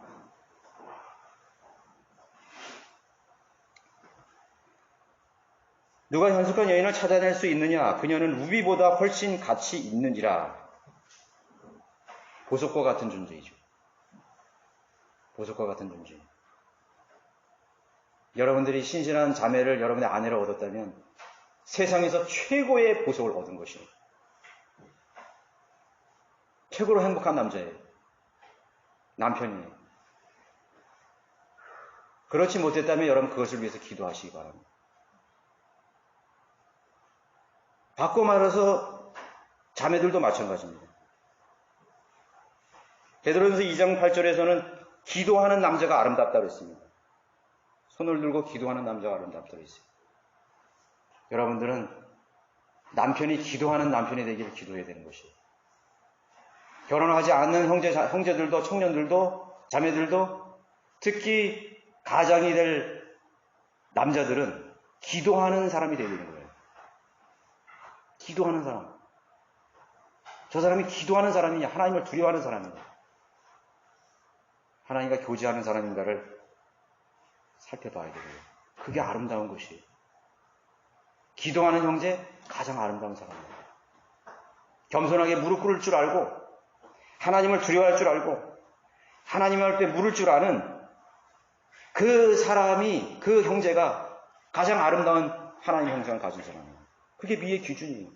누가 현숙한 여인을 찾아낼 수 있느냐? 그녀는 루비보다 훨씬 가치 있느니라. 보석과 같은 존재이죠. 보석과 같은 존재. 여러분들이 신실한 자매를 여러분의 아내를 얻었다면 세상에서 최고의 보석을 얻은 것이에요. 최고로 행복한 남자예요. 남편이에요. 그렇지 못했다면 여러분 그것을 위해서 기도하시기 바랍니다. 바꿔 말해서 자매들도 마찬가지입니다. 베드로전서 2장 8절에서는 기도하는 남자가 아름답다고 했습니다. 손을 들고 기도하는 남자가 아름답다고 했어요. 여러분들은 남편이 기도하는 남편이 되기를 기도해야 되는 것이에요. 결혼하지 않는 형제들도 청년들도 자매들도 특히 가장이 될 남자들은 기도하는 사람이 되야 되는 거예요. 기도하는 사람. 저 사람이 기도하는 사람이냐, 하나님을 두려워하는 사람이냐, 하나님과 교제하는 사람인가를 살펴봐야 되고요. 그게 아름다운 것이에요. 기도하는 형제, 가장 아름다운 사람이에요. 겸손하게 무릎 꿇을 줄 알고, 하나님을 두려워할 줄 알고, 하나님을 할 때 물을 줄 아는 그 사람이, 그 형제가 가장 아름다운 하나님 형상을 가진 사람이에요. 그게 미의 기준이에요.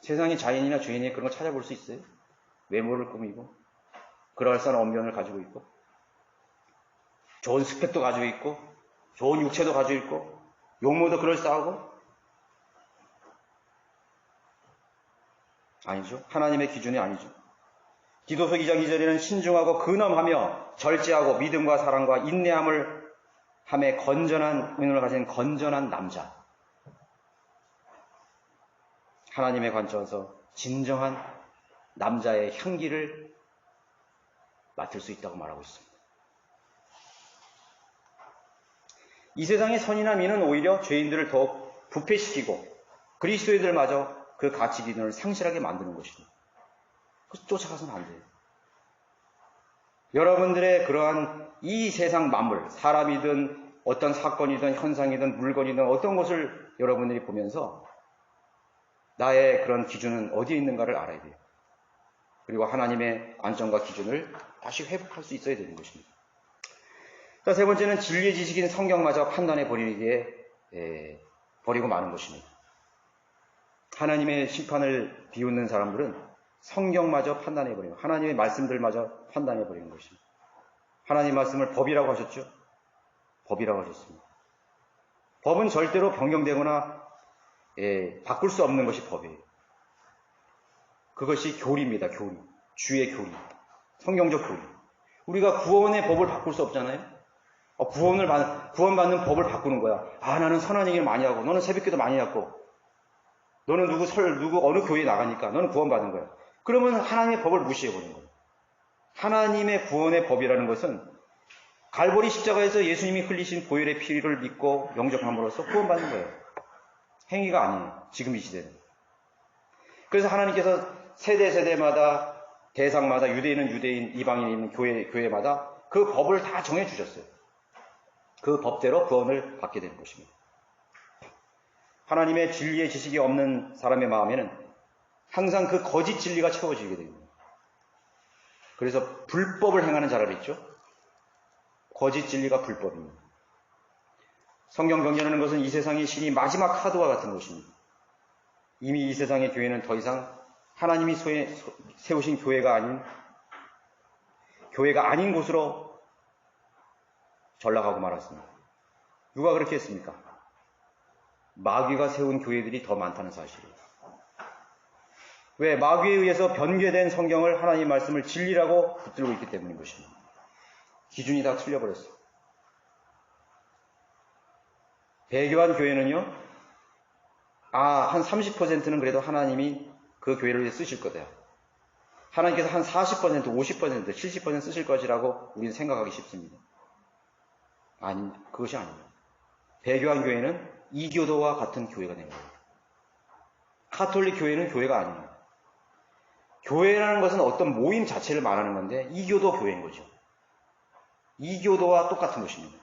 세상의 자연이나 죄인이 그런 걸 찾아볼 수 있어요? 외모를 꾸미고, 그럴싸한 언변을 가지고 있고, 좋은 스펙도 가지고 있고, 좋은 육체도 가지고 있고, 용모도 그럴싸하고? 아니죠. 하나님의 기준이 아니죠. 디도서 2장 2절에는 신중하고 근엄하며 절제하고 믿음과 사랑과 인내함을 함에 건전한 은을 가진 건전한 남자. 하나님의 관점에서 진정한 남자의 향기를 맡을 수 있다고 말하고 있습니다. 이 세상의 선이나 미는 오히려 죄인들을 더욱 부패시키고 그리스도인들마저 그 가치 기준을 상실하게 만드는 것입니다. 그래서 쫓아가서는 안 돼요. 여러분들의 그러한 이 세상 만물, 사람이든 어떤 사건이든 현상이든 물건이든 어떤 것을 여러분들이 보면서 나의 그런 기준은 어디에 있는가를 알아야 돼요. 그리고 하나님의 안정과 기준을 다시 회복할 수 있어야 되는 것입니다. 자, 세 번째는 진리의 지식인 성경마저 판단해 버리기에 버리고 마는 것입니다. 하나님의 심판을 비웃는 사람들은 성경마저 판단해 버리고 하나님의 말씀들마저 판단해 버리는 것입니다. 하나님 말씀을 법이라고 하셨죠? 법이라고 하셨습니다. 법은 절대로 변경되거나 바꿀 수 없는 것이 법이에요. 그것이 교리입니다. 교리. 주의 교리. 성경적 교리. 우리가 구원의 법을 바꿀 수 없잖아요. 구원받는 법을 바꾸는 거야. 나는 선한 얘기를 많이 하고, 너는 새벽기도 많이 하고, 너는 어느 교회에 나가니까 너는 구원받은 거야. 그러면 하나님의 법을 무시해버리는 거예요. 하나님의 구원의 법이라는 것은 갈보리 십자가에서 예수님이 흘리신 보혈의 피를 믿고 영접함으로써 구원받는 거예요. 행위가 아니에요. 지금 이 시대는. 그래서 하나님께서 세대마다 대상마다 유대인은 유대인, 이방인은 교회마다 그 법을 다 정해주셨어요. 그 법대로 구원을 받게 되는 것입니다. 하나님의 진리의 지식이 없는 사람의 마음에는 항상 그 거짓 진리가 채워지게 됩니다. 그래서 불법을 행하는 자라를 있죠. 거짓 진리가 불법입니다. 성경 변경하는 것은 이 세상의 신이 마지막 카드와 같은 것입니다. 이미 이 세상의 교회는 더 이상 하나님이 세우신 교회가 아닌 곳으로 전락하고 말았습니다. 누가 그렇게 했습니까? 마귀가 세운 교회들이 더 많다는 사실이에요. 왜? 마귀에 의해서 변개된 성경을 하나님의 말씀을 진리라고 붙들고 있기 때문인 것입니다. 기준이 다 틀려버렸어요. 배교한 교회는요, 한 30%는 그래도 하나님이 그 교회를 위해 쓰실 거다. 하나님께서 한 40%, 50%, 70% 쓰실 것이라고 우리는 생각하기 쉽습니다. 그것이 아닙니다. 배교한 교회는 이교도와 같은 교회가 됩니다. 카톨릭 교회는 교회가 아닙니다. 교회라는 것은 어떤 모임 자체를 말하는 건데 이교도 교회인 거죠. 이교도와 똑같은 것입니다.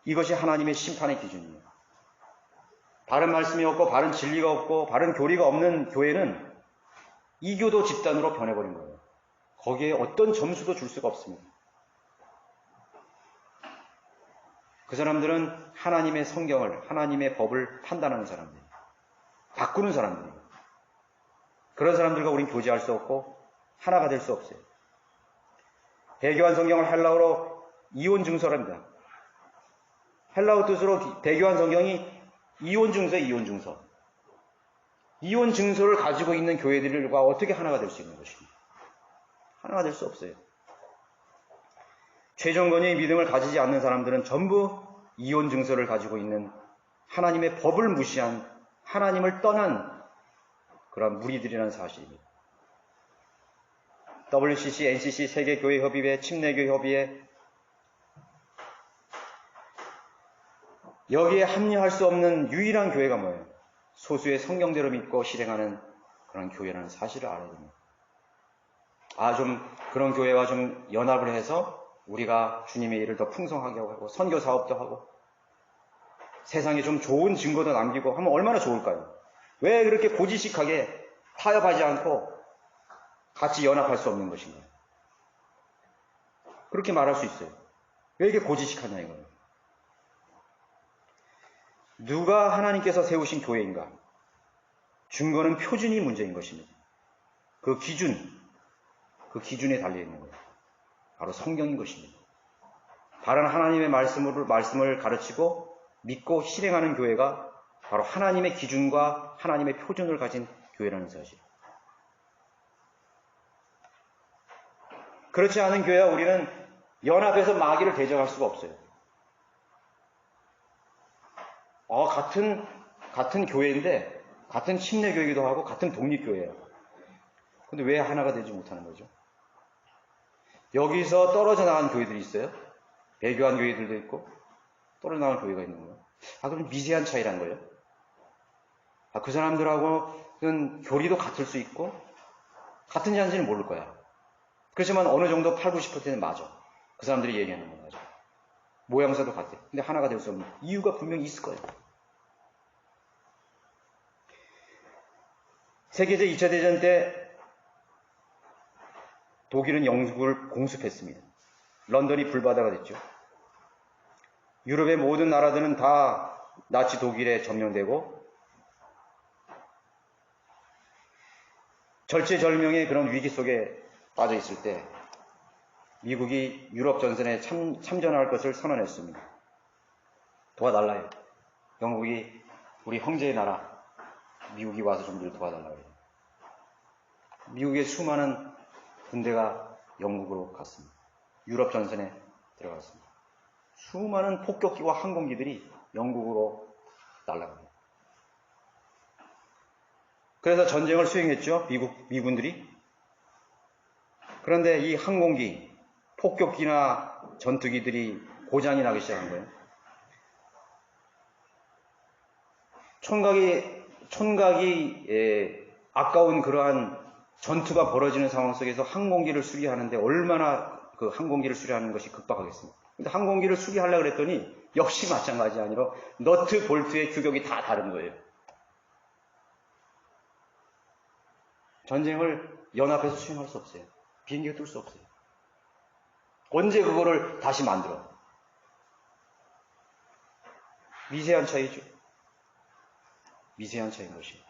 이것이 하나님의 심판의 기준이에요. 바른 말씀이 없고 바른 진리가 없고 바른 교리가 없는 교회는 이교도 집단으로 변해버린 거예요. 거기에 어떤 점수도 줄 수가 없습니다. 그 사람들은 하나님의 성경을, 하나님의 법을 판단하는 사람들이에요. 바꾸는 사람들이에요. 그런 사람들과 우린 교제할 수 없고 하나가 될 수 없어요. 배교한 성경을 헬라어로 이혼 증서랍니다. 헬라어 뜻으로 배교한 성경이 이혼 증서예요. 이혼 증서. 이혼 증서를 가지고 있는 교회들과 어떻게 하나가 될 수 있는 것입니까? 하나가 될 수 없어요. 최종 권위의 믿음을 가지지 않는 사람들은 전부 이혼 증서를 가지고 있는 하나님의 법을 무시한 하나님을 떠난 그런 무리들이라는 사실입니다. WCC, NCC, 세계교회협의회, 침례교회협의회, 여기에 합류할 수 없는 유일한 교회가 뭐예요? 소수의 성경대로 믿고 실행하는 그런 교회라는 사실을 알아야 됩니다. 좀 그런 교회와 좀 연합을 해서 우리가 주님의 일을 더 풍성하게 하고 선교 사업도 하고 세상에 좀 좋은 증거도 남기고 하면 얼마나 좋을까요? 왜 그렇게 고지식하게 타협하지 않고 같이 연합할 수 없는 것인가요? 그렇게 말할 수 있어요. 왜 이렇게 고지식하냐 이거예요. 누가 하나님께서 세우신 교회인가? 증거는 표준이 문제인 것입니다. 그 기준에 달려있는 거예요. 바로 성경인 것입니다. 바른 하나님의 말씀을 가르치고 믿고 실행하는 교회가 바로 하나님의 기준과 하나님의 표준을 가진 교회라는 사실. 그렇지 않은 교회와 우리는 연합해서 마귀를 대적할 수가 없어요. 같은 교회인데, 같은 침례교회이기도 하고, 같은 독립교회예요. 근데 왜 하나가 되지 못하는 거죠? 여기서 떨어져 나간 교회들이 있어요. 배교한 교회들도 있고, 떨어져 나간 교회가 있는 거예요. 그럼 미세한 차이라는 거예요. 그 사람들하고는 교리도 같을 수 있고, 같은지 아닌지는 모를 거야. 그렇지만 어느 정도 80~90%는 맞아. 그 사람들이 얘기하는 건 맞아. 모양새도 같아. 근데 하나가 될 수 없는 이유가 분명히 있을 거예요. 세계제 2차 대전 때 독일은 영국을 공습했습니다. 런던이 불바다가 됐죠. 유럽의 모든 나라들은 다 나치 독일에 점령되고 절체절명의 그런 위기 속에 빠져 있을 때 미국이 유럽 전선에 참전할 것을 선언했습니다. 도와달라요. 영국이 우리 형제의 나라 미국이 와서 좀 늘 도와달라고 해요. 미국의 수많은 군대가 영국으로 갔습니다. 유럽 전선에 들어갔습니다. 수많은 폭격기와 항공기들이 영국으로 날아갑니다. 그래서 전쟁을 수행했죠. 미군들이. 그런데 이 항공기, 폭격기나 전투기들이 고장이 나기 시작한 거예요. 촌각이 아까운 그러한 전투가 벌어지는 상황 속에서 항공기를 수리하는데 얼마나 그 항공기를 수리하는 것이 급박하겠습니까? 근데 항공기를 수리하려고 그랬더니 역시 마찬가지 아니라 너트 볼트의 규격이 다 다른 거예요. 전쟁을 연합해서 수행할 수 없어요. 비행기가 뜰 수 없어요. 언제 그거를 다시 만들어? 미세한 차이죠. 미세한 차이인 것이에요.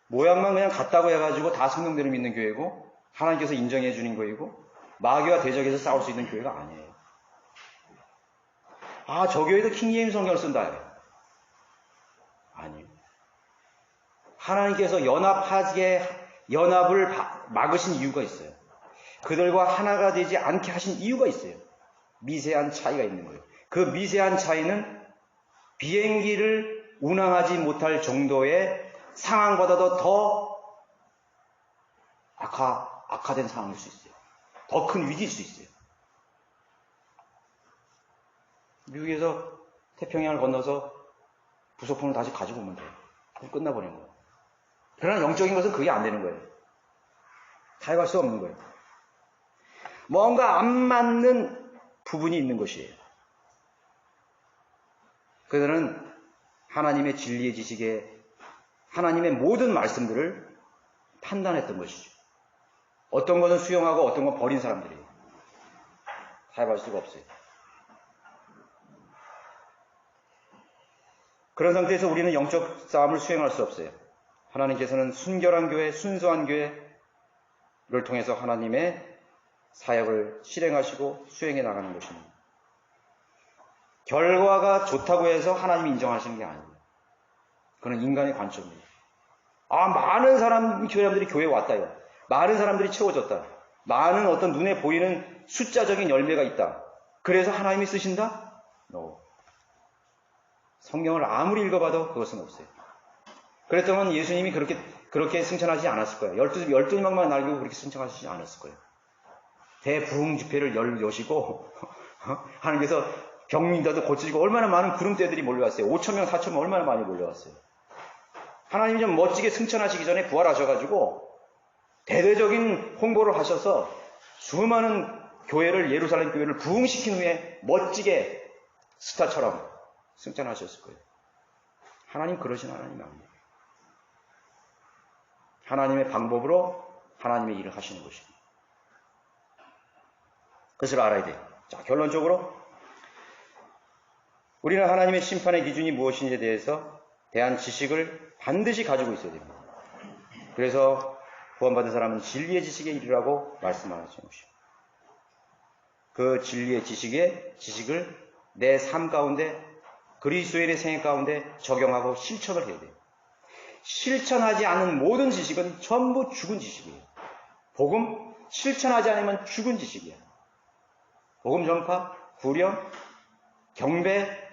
모양만 그냥 같다고 해가지고 다 성경대로 믿는 교회고 하나님께서 인정해 주는 교회고 마귀와 대적해서 싸울 수 있는 교회가 아니에요. 저 교회도 킹제임스 성경을 쓴다. 아니에요. 하나님께서 연합을 막으신 이유가 있어요. 그들과 하나가 되지 않게 하신 이유가 있어요. 미세한 차이가 있는 거예요. 그 미세한 차이는 비행기를 운항하지 못할 정도의 상황보다도 더 악화된 상황일 수 있어요. 더 큰 위기일 수 있어요. 미국에서 태평양을 건너서 부속품을 다시 가지고 오면 돼요. 끝나버리는 거예요. 그러나 영적인 것은 그게 안 되는 거예요. 타협할 수 없는 거예요. 뭔가 안 맞는 부분이 있는 것이에요. 그들은 하나님의 진리의 지식에 하나님의 모든 말씀들을 판단했던 것이죠. 어떤 것은 수용하고 어떤 건 버린 사람들이에요. 타협할 수가 없어요. 그런 상태에서 우리는 영적 싸움을 수행할 수 없어요. 하나님께서는 순결한 교회, 순수한 교회를 통해서 하나님의 사역을 실행하시고 수행해 나가는 것입니다. 결과가 좋다고 해서 하나님이 인정하시는 게 아닙니다. 그건 인간의 관점입니다. 많은 사람들이 교회에 왔다요. 많은 사람들이 채워졌다. 많은 어떤 눈에 보이는 숫자적인 열매가 있다. 그래서 하나님이 쓰신다? No. 성경을 아무리 읽어봐도 그것은 없어요. 그랬더니 예수님이 그렇게 승천하지 않았을 거예요. 12명만 날리고 그렇게 승천하시지 않았을 거예요. 대부흥 집회를 여시고 하나님께서 병민다도 고쳐지고 얼마나 많은 구름대들이 몰려왔어요. 5,000명, 4,000명 얼마나 많이 몰려왔어요. 하나님이 좀 멋지게 승천하시기 전에 부활하셔가지고 대대적인 홍보를 하셔서 수많은 교회를, 예루살렘 교회를 부흥시킨 후에 멋지게 스타처럼 승천하셨을 거예요. 하나님 그러신 하나님 아닙니다. 하나님의 방법으로 하나님의 일을 하시는 것입니다. 그것을 알아야 돼요. 자, 결론적으로 우리는 하나님의 심판의 기준이 무엇인지에 대한 지식을 반드시 가지고 있어야 됩니다. 그래서 구원받은 사람은 진리의 지식에 이르라고 말씀하시는 것입니다. 그 진리의 지식을 내 삶 가운데, 그리스도인의 생애 가운데 적용하고 실천을 해야 돼요. 실천하지 않는 모든 지식은 전부 죽은 지식이에요. 복음 실천하지 않으면 죽은 지식이야. 복음 전파, 구령, 경배,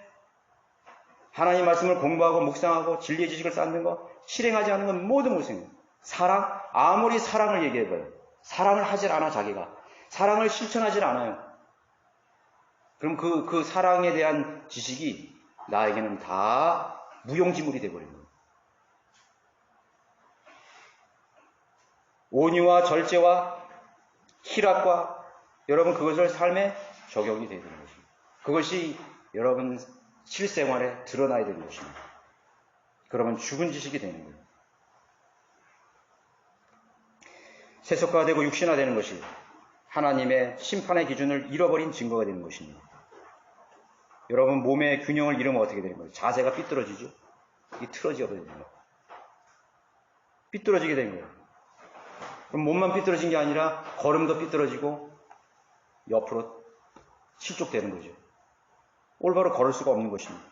하나님 말씀을 공부하고 묵상하고 진리의 지식을 쌓는 거, 실행하지 않는 건 모든 무생이에요. 사랑, 아무리 사랑을 얘기해봐요. 사랑을 하질 않아, 자기가. 사랑을 실천하질 않아요. 그럼 그 사랑에 대한 지식이 나에게는 다 무용지물이 되어버린 거예요. 온유와 절제와 희락과 여러분 그것을 삶에 적용이 되는 것입니다. 그것이 여러분 실생활에 드러나야 되는 것입니다. 그러면 죽은 지식이 되는 거예요. 세속화되고 육신화되는 것이 하나님의 심판의 기준을 잃어버린 증거가 되는 것입니다. 여러분 몸의 균형을 잃으면 어떻게 되는 거예요? 자세가 삐뚤어지죠? 이 틀어져 버리는 거예요. 삐뚤어지게 되는 거예요. 그럼 몸만 삐뚤어진 게 아니라 걸음도 삐뚤어지고 옆으로 실족되는 거죠. 올바로 걸을 수가 없는 것입니다.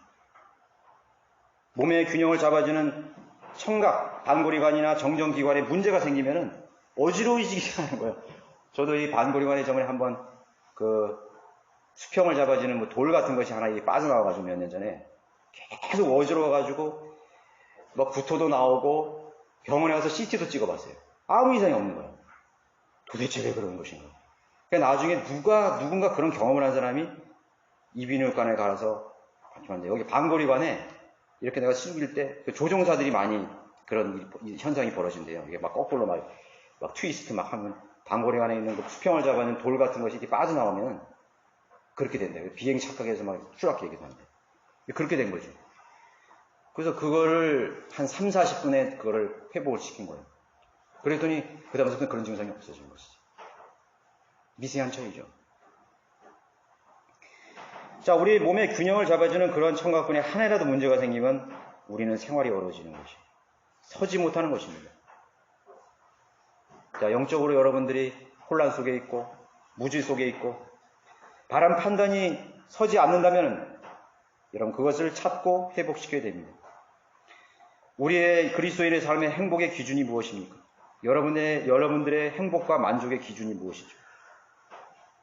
몸의 균형을 잡아주는 청각, 반고리관이나 정전기관에 문제가 생기면은 어지러워지게 하는 거예요. 저도 이 반고리관의 점에 한번 수평을 잡아주는 뭐 돌 같은 것이 하나 빠져나와가지고 몇 년 전에 계속 어지러워가지고 막 구토도 나오고 병원에 가서 CT도 찍어봤어요. 아무 이상이 없는 거예요. 도대체 왜 그런 것인가? 그러니까 나중에 누군가 그런 경험을 한 사람이 이비인후과에 가서 여기 반고리관에 이렇게 내가 숙일 때 조종사들이 많이 그런 현상이 벌어진대요. 이게 막 거꾸로 막 트위스트 막 하면 반고리관에 있는 그 수평을 잡아는 돌 같은 것이 이렇게 빠져나오면 그렇게 된대요. 비행 착각해서 막 추락하기도 한대. 그렇게 된 거죠. 그래서 그거를 한 3, 40분에 그거를 회복을 시킨 거예요. 그랬더니 그 다음부터는 그런 증상이 없어진 것이죠. 미세한 차이죠. 자, 우리 몸의 균형을 잡아주는 그런 청각근에 하나라도 문제가 생기면 우리는 생활이 어려워지는 것이 서지 못하는 것입니다. 자, 영적으로 여러분들이 혼란 속에 있고 무지 속에 있고 바른 판단이 서지 않는다면 여러분 그것을 찾고 회복시켜야 됩니다. 우리의 그리스도인의 삶의 행복의 기준이 무엇입니까? 여러분들의 행복과 만족의 기준이 무엇이죠?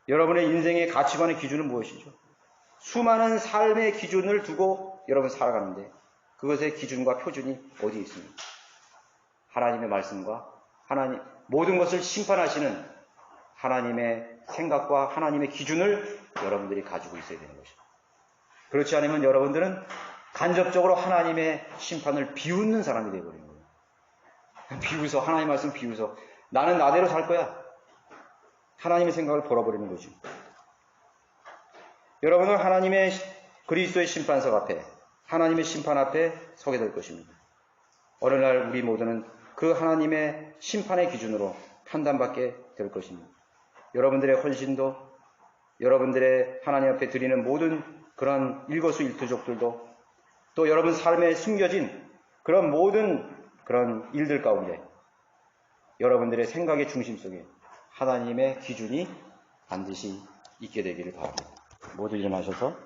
여러분의 인생의 가치관의 기준은 무엇이죠? 수많은 삶의 기준을 두고 여러분 살아가는데 그것의 기준과 표준이 어디에 있습니까? 하나님의 말씀과 모든 것을 심판하시는 하나님의 생각과 하나님의 기준을 여러분들이 가지고 있어야 되는 것입니다. 그렇지 않으면 여러분들은 간접적으로 하나님의 심판을 비웃는 사람이 되어버리는 거예요. 비웃어. 하나님 말씀 비웃어. 나는 나대로 살 거야. 하나님의 생각을 벌어버리는 거죠. 여러분은 하나님의 그리스도의 심판석 앞에 하나님의 심판 앞에 서게 될 것입니다. 어느 날 우리 모두는 그 하나님의 심판의 기준으로 판단받게 될 것입니다. 여러분들의 헌신도 여러분들의 하나님 앞에 드리는 모든 그런 일거수일투족들도 또 여러분 삶에 숨겨진 그런 모든 그런 일들 가운데 여러분들의 생각의 중심 속에 하나님의 기준이 반드시 있게 되기를 바랍니다. 모두 일어나셔서